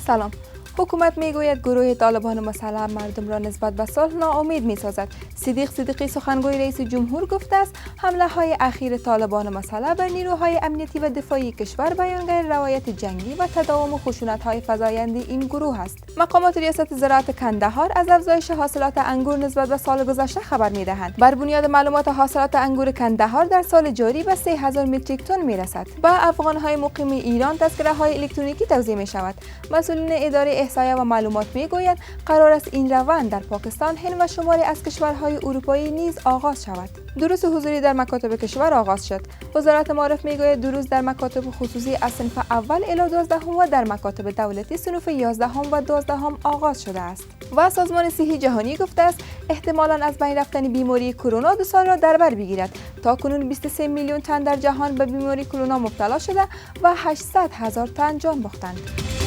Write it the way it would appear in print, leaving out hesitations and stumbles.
سلام. حکومت میگوید گروه طالبان مسلح مردم را نسبت به صلح ناامید میسازد. صدیق صدیقی سخنگوی رئیس جمهور گفته است حمله های اخیر طالبان مسلح بر نیروهای امنیتی و دفاعی کشور بیانگر روایت جنگی و تداوم خشونت های فزاینده این گروه است. مقامات ریاست زراعت کندهار از افزایش حاصلات انگور نسبت به سال گذشته خبر میدهند. بر بنیاد معلومات حاصلات انگور کندهار در سال جاری به 3000 متریک تن میرسد. به افغان های مقیم ایران تذکره های الکترونیکی توزیع می شود. مسئولین اداره احصایه و معلومات میگویند قرار است این روند در پاکستان، هند و شماری از کشورهای اروپایی نیز آغاز شود. دروس حضوری در مکاتب کشور آغاز شد. وزارت معارف میگوید دروس در مکاتب خصوصی از صنف اول الی 12 و در مکاتب دولتی صنوف 11 و 12 آغاز شده است. و سازمان صحی جهانی گفته است احتمالاً از بین رفتن بیماری کرونا 2 سال را در بر بگیرد. تاکنون 23 میلیون تن در جهان به بیماری کرونا مبتلا شده و 800,000 تن جان باختند.